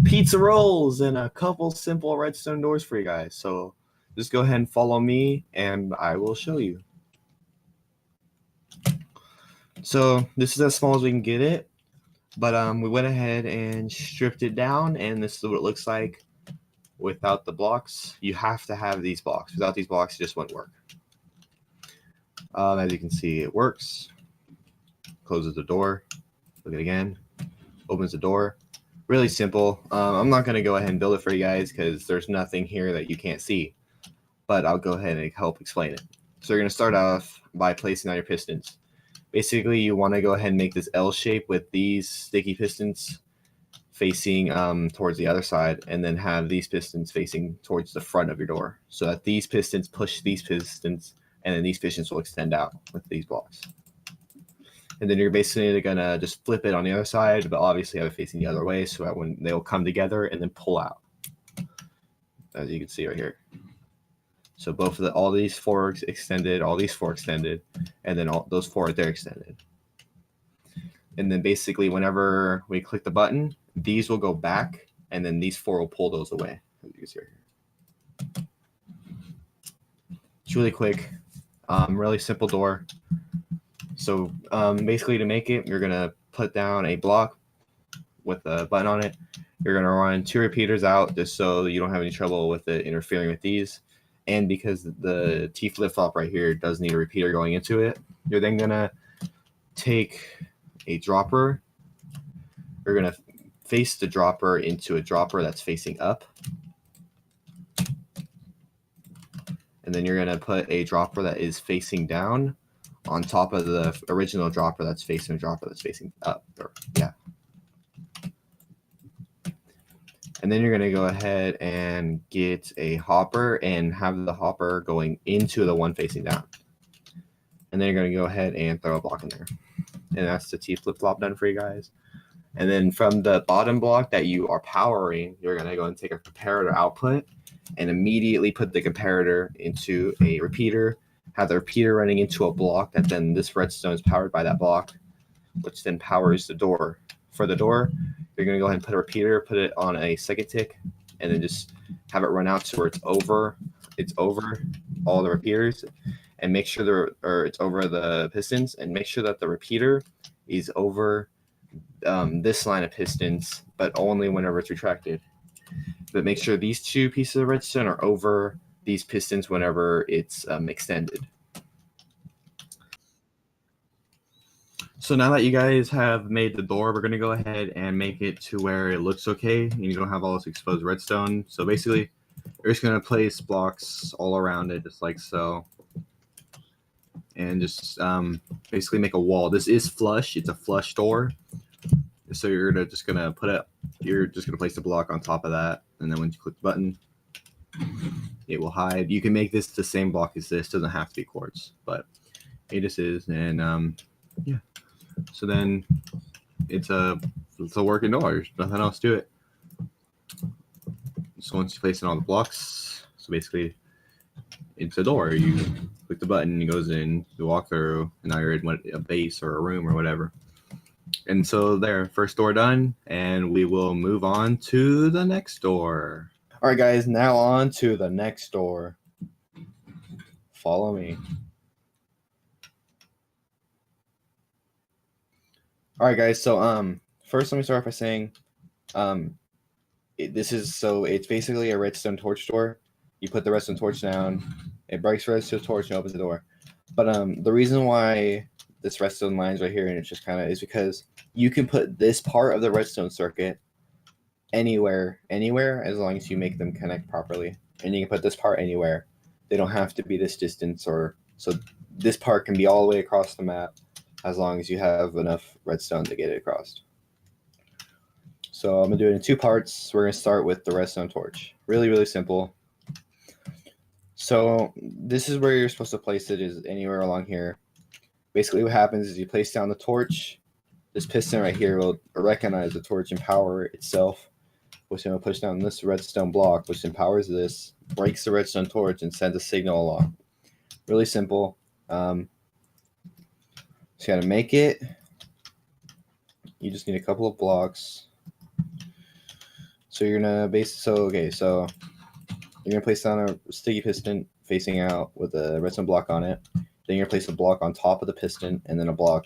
pizza rolls and a couple simple redstone doors for you guys. So just go ahead and follow me and I will show you. So this is as small as we can get it, but we went ahead and stripped it down, and this is what it looks like without the blocks. You have to have these blocks. Without these blocks, it just won't work. As you can see, it works. Closes the door. Look at it again. Opens the door. Really simple. I'm not going to go ahead and build it for you guys because there's nothing here that you can't see, but I'll go ahead and help explain it. So you're going to start off by placing on your pistons. Basically, you want to go ahead and make this L shape with these sticky pistons facing towards the other side, and then have these pistons facing towards the front of your door, so that these pistons push these pistons, and then these pistons will extend out with these blocks. And then you're basically going to just flip it on the other side, but obviously have it facing the other way so that when they'll come together and then pull out, as you can see right here. So both of all these four extended, all these four extended, and then all those four they're extended. And then basically whenever we click the button, these will go back, and then these four will pull those away, as you can see right here. It's really quick, really simple door. So basically to make it, you're going to put down a block with a button on it. You're going to run 2 repeaters out just so you don't have any trouble with it interfering with these. And because the T flip-flop right here does need a repeater going into it, you're then going to take a dropper. You're going to face the dropper into a dropper that's facing up. And then you're going to put a dropper that is facing down on top of the original dropper that's facing a dropper that's facing up. And then you're going to go ahead and get a hopper and have the hopper going into the one facing down. And then you're going to go ahead and throw a block in there. And that's the T flip-flop done for you guys. And then from the bottom block that you are powering, you're going to go and take a comparator output and immediately put the comparator into a repeater, have the repeater running into a block that then this redstone is powered by that block, which then powers the door. For the door, you're going to go ahead and put a repeater, put it on a second tick, and then just have it run out to where it's over all the repeaters, and make sure it's over the pistons, and make sure that the repeater is over this line of pistons, but only whenever it's retracted. But make sure these 2 pieces of redstone are over these pistons whenever it's extended. So now that you guys have made the door, we're going to go ahead and make it to where it looks okay and you don't have all this exposed redstone. So basically, you're just going to place blocks all around it, just like so. And just basically make a wall. This is flush. It's a flush door. So you're just going to place the block on top of that. And then when you click the button, it will hide. You can make this the same block as this. It doesn't have to be quartz, but it just is. And yeah. So then it's a working door. There's nothing else to it. So once you place in all the blocks, so basically it's a door. You click the button, it goes in, you walk through, and now you're in a base or a room or whatever. And so there, first door done, and we will move on to the next door. All right, guys, now on to the next door. Follow me. All right, guys, so first let me start off by saying it's basically a redstone torch door. You put the redstone torch down, it breaks the redstone torch and opens the door. But the reason why this redstone line's right here and it's just is because you can put this part of the redstone circuit anywhere as long as you make them connect properly. And you can put this part anywhere. They don't have to be this distance, so this part can be all the way across the map as long as you have enough redstone to get it across. So I'm going to do it in 2 parts. We're going to start with the redstone torch. Really, really simple. So this is where you're supposed to place it, is anywhere along here. Basically what happens is you place down the torch. This piston right here will recognize the torch and power itself, which then will push down this redstone block, which empowers this, breaks the redstone torch, and sends a signal along. Really simple. So you got to make it. You just need a couple of blocks. So you're gonna so you're gonna place down a sticky piston facing out with a redstone block on it. Then you're gonna place a block on top of the piston, and then a block.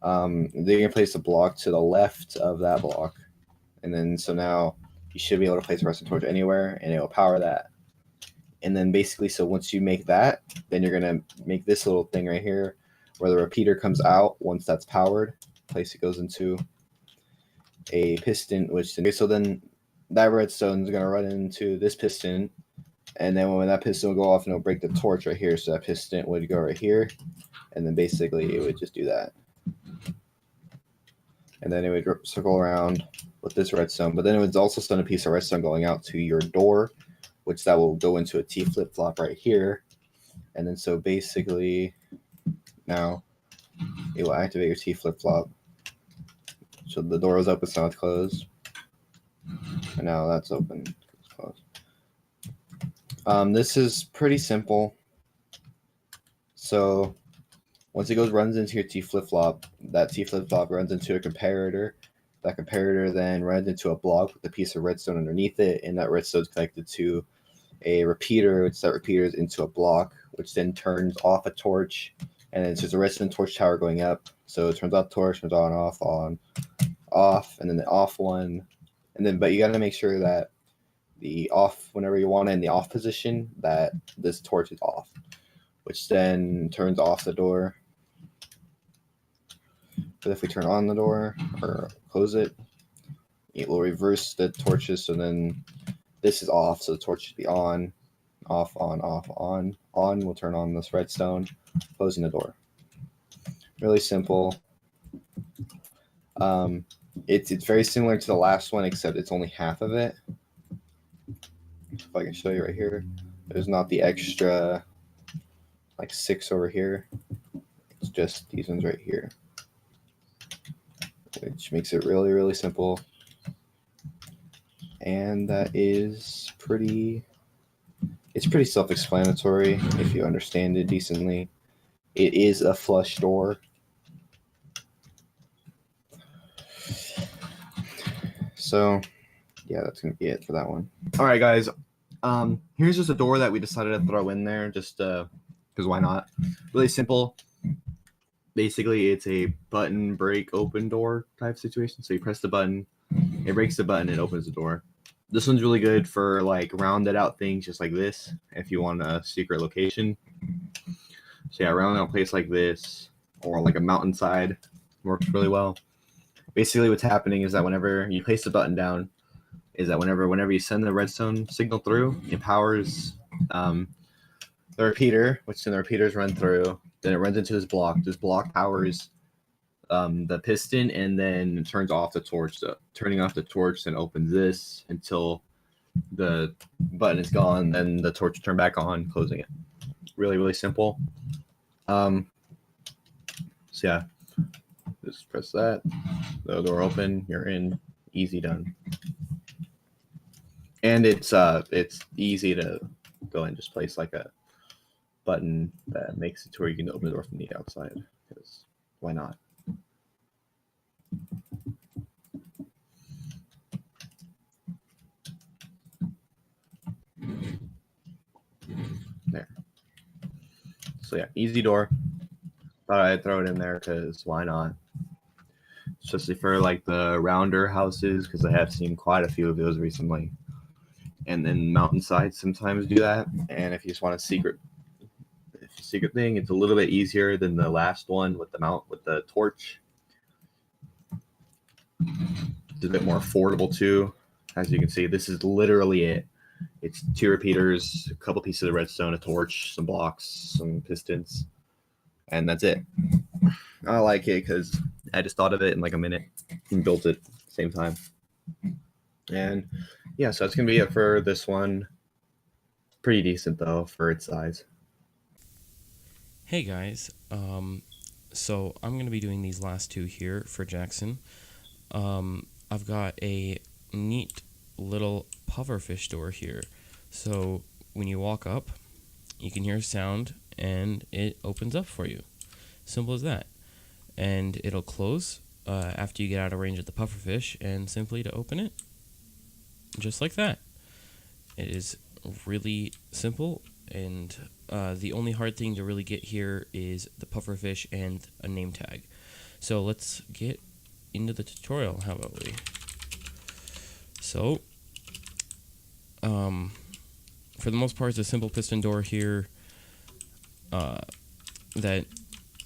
Then you're gonna place a block to the left of that block, and then so now you should be able to place a redstone torch anywhere, and it will power that. And then basically, so once you make that, then you're gonna make this little thing right here, where the repeater comes out once that's powered. Place it goes into a piston, which so then that redstone is gonna run into this piston, and then when that piston will go off, and it'll break the torch right here. So that piston would go right here, and then basically it would just do that. And then it would circle around with this redstone. But then it would also send a piece of redstone going out to your door, which that will go into a T flip-flop right here. And then so basically now it will activate your T flip-flop. So the door was open, so now it's closed. And now that's open. It's closed. This is pretty simple. So once it runs into your T flip-flop, that T flip-flop runs into a comparator. That comparator then runs into a block with a piece of redstone underneath it, and that redstone is connected to a repeater, which that repeater is into a block, which then turns off a torch, and then it's just a redstone torch tower going up. So it turns off torch, turns on, off, and then the off one, and then but you got to make sure that the off, whenever you want it in the off position, that this torch is off, which then turns off the door. But if we turn on the door or close it, it will reverse the torches. So then this is off, so the torch should be on, off, on, off, on. On will turn on this redstone, closing the door. Really simple. It's very similar to the last one, except it's only half of it. If I can show you right here, there's not the extra like 6 over here. It's just these ones right here, which makes it really, really simple. And that is it's pretty self-explanatory if you understand it decently. It is a flush door. So yeah, that's gonna be it for that one. All right, guys. Here's just a door that we decided to throw in there just because why not? Really simple. Basically, it's a button break open door type situation. So you press the button, it breaks the button, it opens the door. This one's really good for like rounded out things just like this, if you want a secret location. So yeah, round out a place like this or like a mountainside works really well. Basically what's happening is that whenever you place the button down, is that whenever you send the redstone signal through, it powers the repeater, which then the repeaters run through. Then it runs into this block. This block powers the piston, and then turns off the torch. So turning off the torch then opens this until the button is gone. Then the torch will turn back on, closing it. Really, really simple. So yeah, just press that. The door open. You're in. Easy done. And it's easy to go and just place like a button that makes it to where you can open the door from the outside, because why not? There. So yeah, easy door. Thought I'd throw it in there because why not? Especially for like the rounder houses, because I have seen quite a few of those recently. And then mountainsides sometimes do that. And if you just want a secret thing, it's a little bit easier than the last one with the torch. It's a bit more affordable too. As you can see, this is literally it. It's 2 repeaters, a couple pieces of redstone, a torch, some blocks, some pistons, and that's it. I like it because I just thought of it in like a minute and built it at the same time. And yeah, so that's gonna be it for this one. Pretty decent though for its size. Hey guys, so I'm going to be doing these last 2 here for Jackson. I've got a neat little pufferfish door here. So when you walk up, you can hear a sound and it opens up for you. Simple as that. And it'll close after you get out of range of the pufferfish, and simply to open it, just like that. It is really simple, and the only hard thing to really get here is the pufferfish and a name tag. So let's get into the tutorial. How about we? So, for the most part, it's a simple piston door here that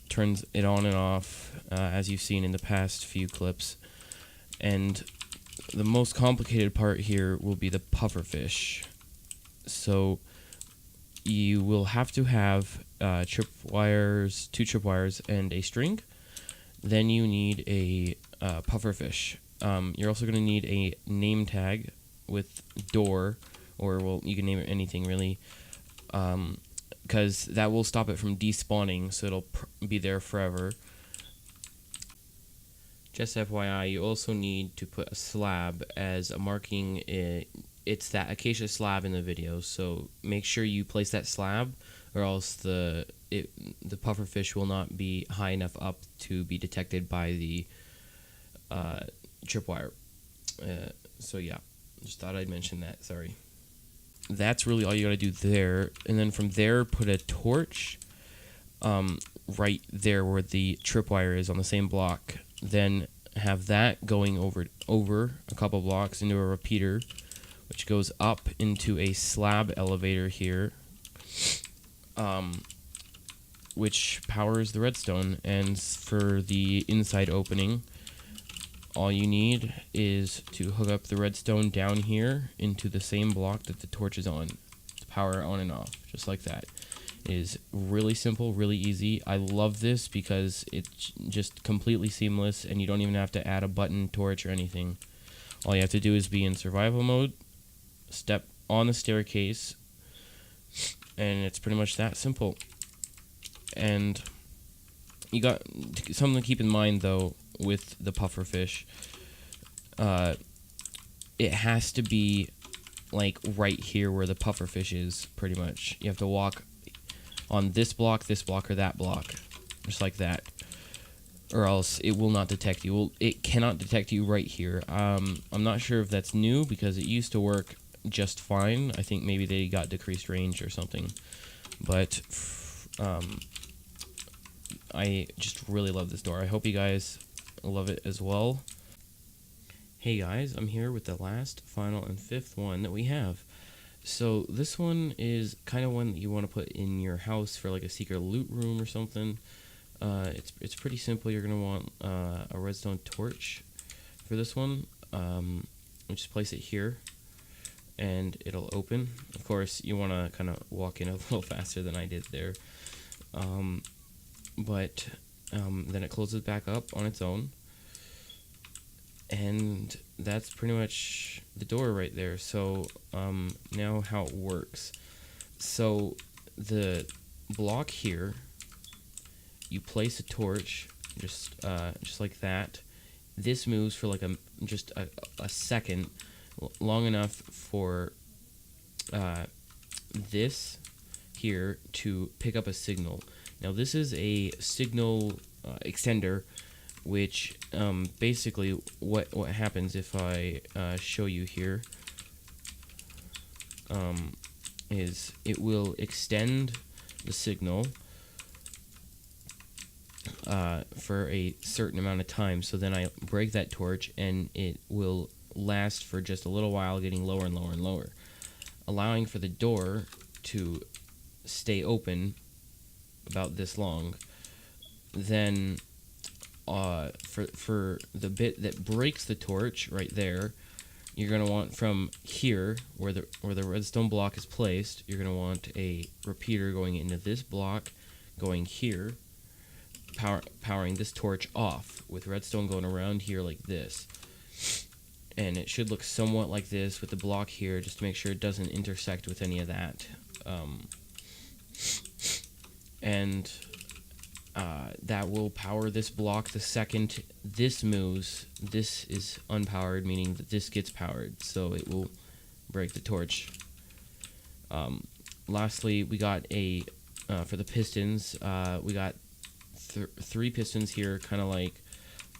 turns it on and off, as you've seen in the past few clips. And the most complicated part here will be the pufferfish. So you will have to have two tripwires, and a string. Then you need a pufferfish. You're also going to need a name tag with door, or well, you can name it anything really, because that will stop it from despawning, so it'll be there forever. Just FYI, you also need to put a slab as a marking. It's that acacia slab in the video, so make sure you place that slab, or else the pufferfish will not be high enough up to be detected by the tripwire. So yeah, just thought I'd mention that. Sorry. That's really all you gotta do there, and then from there put a torch right there where the tripwire is on the same block. Then have that going over a couple blocks into a repeater, which goes up into a slab elevator here, which powers the redstone. And for the inside opening, all you need is to hook up the redstone down here into the same block that the torch is on to power on and off, just like that. It is really simple, really easy. I love this because it's just completely seamless, and you don't even have to add a button, torch, or anything. All you have to do is be in survival mode, step on the staircase, and it's pretty much that simple. And you got something to keep in mind though with the pufferfish. It has to be like right here where the pufferfish is, pretty much. You have to walk on this block, or that block, just like that, or else it will not detect you. It cannot detect you right here. I'm not sure if that's new, because it used to work just fine. I think maybe they got decreased range or something, but I just really love this door. I hope you guys love it as well. Hey guys, I'm here with the last, final, and fifth one that we have. So this one is kind of one that you want to put in your house for like a secret loot room or something. It's pretty simple. You're gonna want a redstone torch for this one. Just place it here, and it'll open. Of course, you want to kind of walk in a little faster than I did there. But then it closes back up on its own, and that's pretty much the door right there. So now how it works. So the block here, you place a torch just like that. This moves for like just a second, long enough for this here to pick up a signal. Now this is a signal extender, which basically what happens if I show you here is it will extend the signal for a certain amount of time. So then I break that torch, and it will last for just a little while, getting lower and lower and lower, allowing for the door to stay open about this long. Then for the bit that breaks the torch right there, you're gonna want from here where the redstone block is placed, you're gonna want a repeater going into this block, going here, powering this torch off, with redstone going around here like this. And it should look somewhat like this with the block here, just to make sure it doesn't intersect with any of that. And that will power this block the second this moves. This is unpowered, meaning that this gets powered, so it will break the torch. Lastly, we got for the pistons, we got three pistons here, kind of like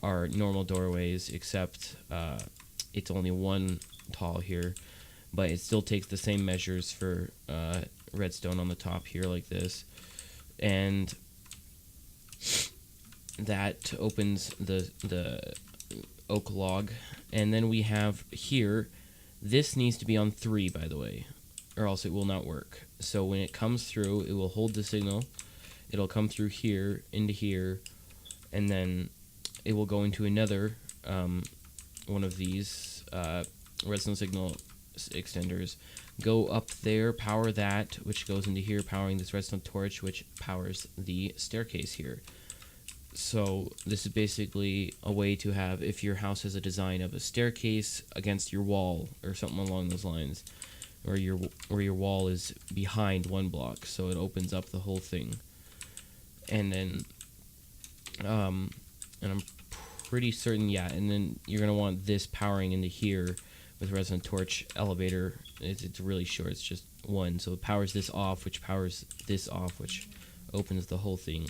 our normal doorways, except it's only one tall here, but it still takes the same measures for redstone on the top here like this, and that opens the oak log. And then we have here, this needs to be on 3, by the way, or else it will not work. So when it comes through, it will hold the signal, it'll come through here into here, and then it will go into another one of these redstone signal extenders, go up there, power that, which goes into here, powering this redstone torch, which powers the staircase here. So this is basically a way to have, if your house has a design of a staircase against your wall or something along those lines, or your wall is behind one block, so it opens up the whole thing. And then and I'm pretty certain, yeah, and then you're gonna want this powering into here with redstone torch elevator. It's really short, it's just 1, so it powers this off, which powers this off, which opens the whole thing.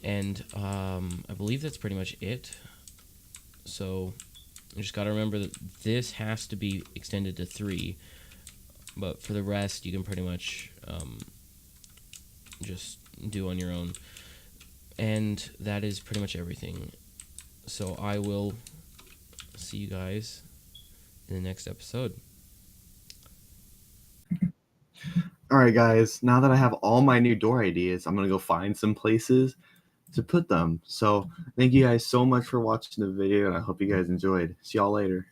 And I believe that's pretty much it. So you just got to remember that this has to be extended to 3, but for the rest you can pretty much just do on your own. And that is pretty much everything. So I will see you guys in the next episode. All right, guys. Now that I have all my new door ideas, I'm gonna go find some places to put them. So thank you guys so much for watching the video, and I hope you guys enjoyed. See y'all later.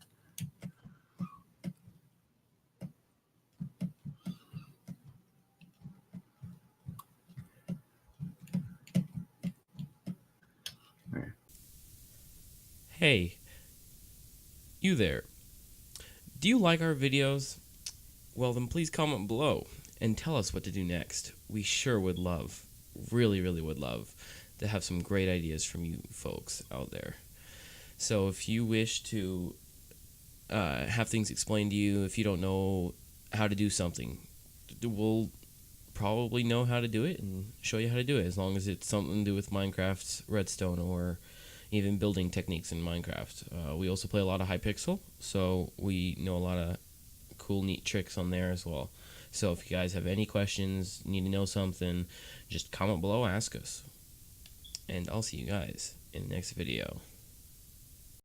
All right. Hey, you there. Do you like our videos? Well, then please comment below and tell us what to do next. We sure would love, really would love, to have some great ideas from you folks out there. So if you wish to have things explained to you, if you don't know how to do something, we'll probably know how to do it and show you how to do it, as long as it's something to do with Minecraft's Redstone or even building techniques in Minecraft. We also play a lot of Hypixel, so we know a lot of cool, neat tricks on there as well. So if you guys have any questions, need to know something, just comment below, ask us. And I'll see you guys in the next video.